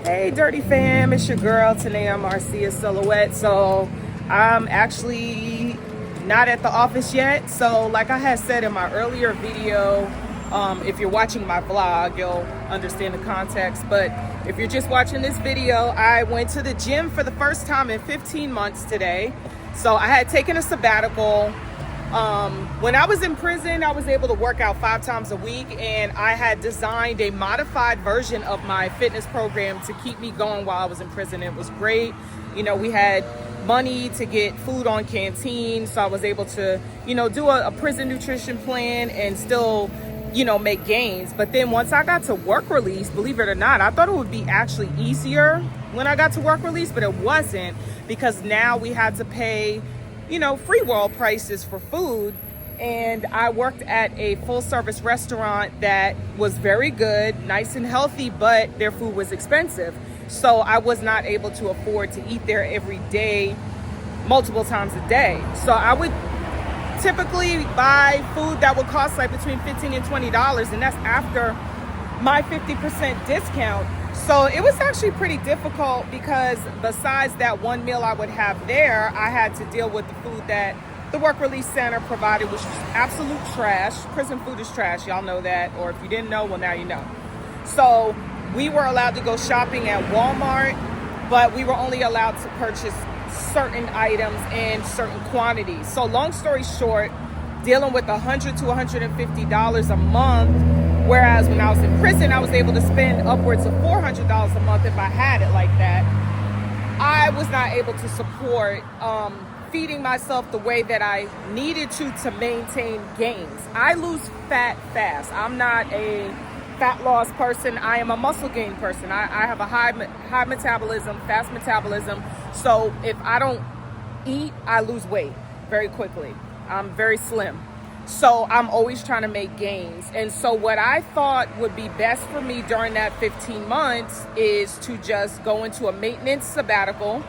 Hey Dirty fam, it's your girl Tanea Marcia Silhouette. So I'm actually not at the office yet. So like I had said in my earlier video, if you're watching my vlog, you'll understand the context. But if you're just watching this video, I went to the gym for the first time in 15 months today. So I had taken a sabbatical. When I was in prison, I was able to work out 5 times a week, and I had designed a modified version of my fitness program to keep me going while I was in prison. It was great. You know, we had money to get food on Canteen, so I was able to, do a prison nutrition plan and still, make gains. But then once I got to work release, believe it or not, I thought it would be actually easier when I got to work release, but it wasn't, because now we had to pay free world prices for food. And I worked at a full service restaurant that was very good, nice and healthy, but their food was expensive. So I was not able to afford to eat there every day, multiple times a day. So I would typically buy food that would cost like between $15 and $20, and that's after my 50% discount. So it was actually pretty difficult, because besides that one meal I would have there, I had to deal with the food that the work release center provided, which was absolute trash. Prison food is trash, y'all know that, or if you didn't know, well, now you know. So we were allowed to go shopping at Walmart, but we were only allowed to purchase certain items in certain quantities. So long story short, dealing with $100 to $150 a month, whereas when I was in prison, I was able to spend upwards of $400 a month if I had it like that. I was not able to support feeding myself the way that I needed to maintain gains. I lose fat fast. I'm not a fat loss person. I am a muscle gain person. I have a high metabolism, fast metabolism. So if I don't eat, I lose weight very quickly. I'm very slim. So I'm always trying to make gains. And so what I thought would be best for me during that 15 months is to just go into a maintenance sabbatical,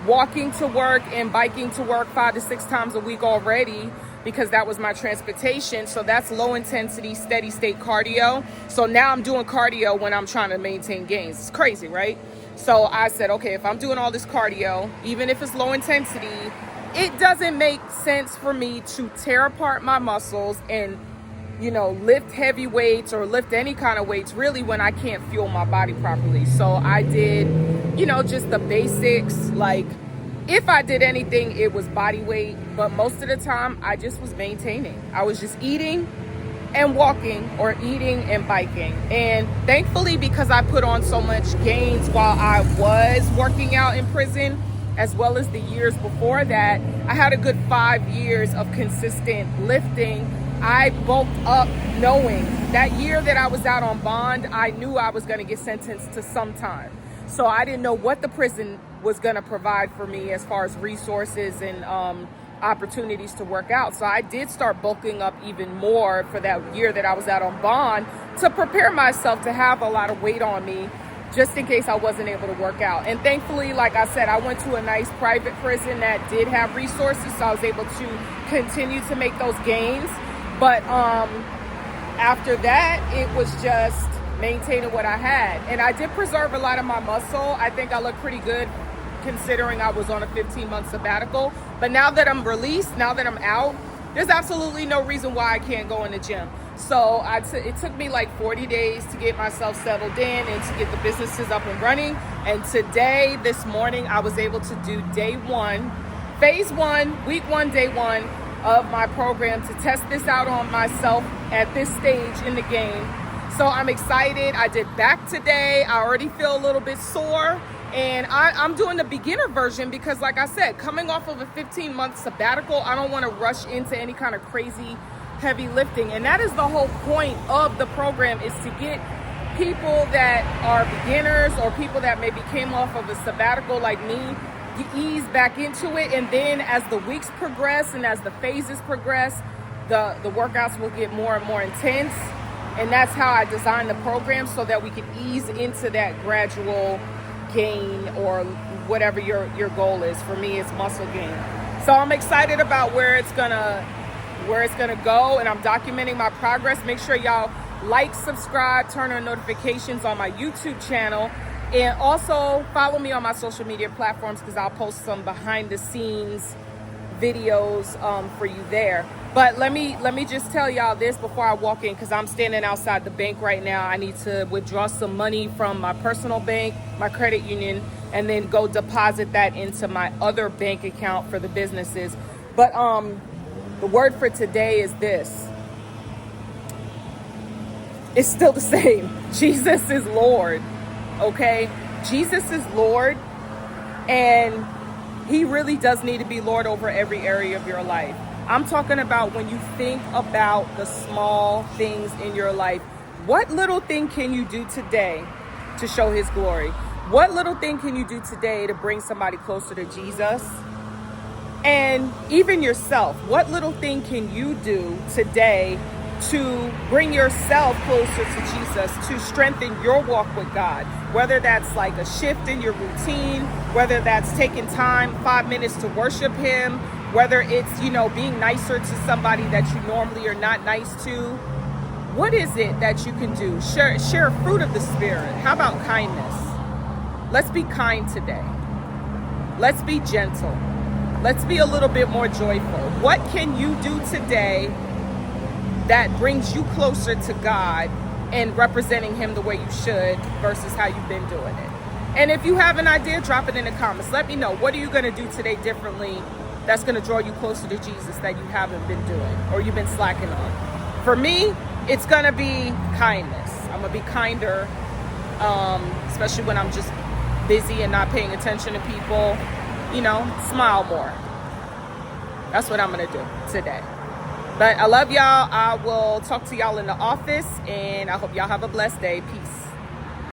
walking to work and biking to work 5 to 6 times a week already, because that was my transportation. So that's low intensity, steady state cardio. So now I'm doing cardio when I'm trying to maintain gains. It's crazy, right? So I said, okay, if I'm doing all this cardio, even if it's low intensity, it doesn't make sense for me to tear apart my muscles and, lift heavy weights or lift any kind of weights really when I can't fuel my body properly. So I did, just the basics. Like if I did anything, it was body weight, but most of the time I just was maintaining. I was just eating and walking, or eating and biking. And thankfully, because I put on so much gains while I was working out in prison, as well as the years before that, I had a good 5 years of consistent lifting. I bulked up knowing that year that I was out on bond, I knew I was gonna get sentenced to some time. So I didn't know what the prison was gonna provide for me as far as resources and opportunities to work out. So I did start bulking up even more for that year that I was out on bond, to prepare myself to have a lot of weight on me, just in case I wasn't able to work out. And thankfully, like I said, I went to a nice private prison that did have resources, so I was able to continue to make those gains. But after that, it was just maintaining what I had. And I did preserve a lot of my muscle. I think I look pretty good considering I was on a 15-month sabbatical. But now that I'm released, now that I'm out, there's absolutely no reason why I can't go in the gym. So it took me like 40 days to get myself settled in and to get the businesses up and running. And today, this morning, I was able to do day 1, phase 1, week 1, day 1 of my program, to test this out on myself at this stage in the game. So I'm excited. I did back today. I already feel a little bit sore. And I'm doing the beginner version because, like I said, coming off of a 15-month sabbatical, I don't want to rush into any kind of crazy heavy lifting. And that is the whole point of the program, is to get people that are beginners or people that maybe came off of a sabbatical like me, ease back into it. And then as the weeks progress and as the phases progress, the workouts will get more and more intense. And that's how I designed the program, so that we can ease into that gradual gain, or whatever your goal is. For me, it's muscle gain. So I'm excited about where it's gonna go, and I'm documenting my progress. Make sure y'all like, subscribe, turn on notifications on my YouTube channel. And also follow me on my social media platforms, because I'll post some behind the scenes videos for you there. But let me just tell y'all this before I walk in, because I'm standing outside the bank right now. I need to withdraw some money from my personal bank, my credit union, and then go deposit that into my other bank account for the businesses. But the word for today is this. It's still the same. Jesus is Lord. Okay? Jesus is Lord, and he really does need to be Lord over every area of your life. I'm talking about when you think about the small things in your life. What little thing can you do today to show his glory? What little thing can you do today to bring somebody closer to Jesus? And even yourself, what little thing can you do today to bring yourself closer to Jesus, to strengthen your walk with God? Whether that's like a shift in your routine, whether that's taking time, 5 minutes to worship him, whether it's, being nicer to somebody that you normally are not nice to. What is it that you can do? Share a fruit of the Spirit. How about kindness? Let's be kind today. Let's be gentle. Let's be a little bit more joyful. What can you do today that brings you closer to God and representing him the way you should versus how you've been doing it? And if you have an idea, drop it in the comments. Let me know. What are you going to do today differently that's going to draw you closer to Jesus that you haven't been doing or you've been slacking on? For me, it's going to be kindness. I'm going to be kinder, especially when I'm just busy and not paying attention to people. Smile more. That's what I'm going to do today. But I love y'all. I will talk to y'all in the office, and I hope y'all have a blessed day. Peace.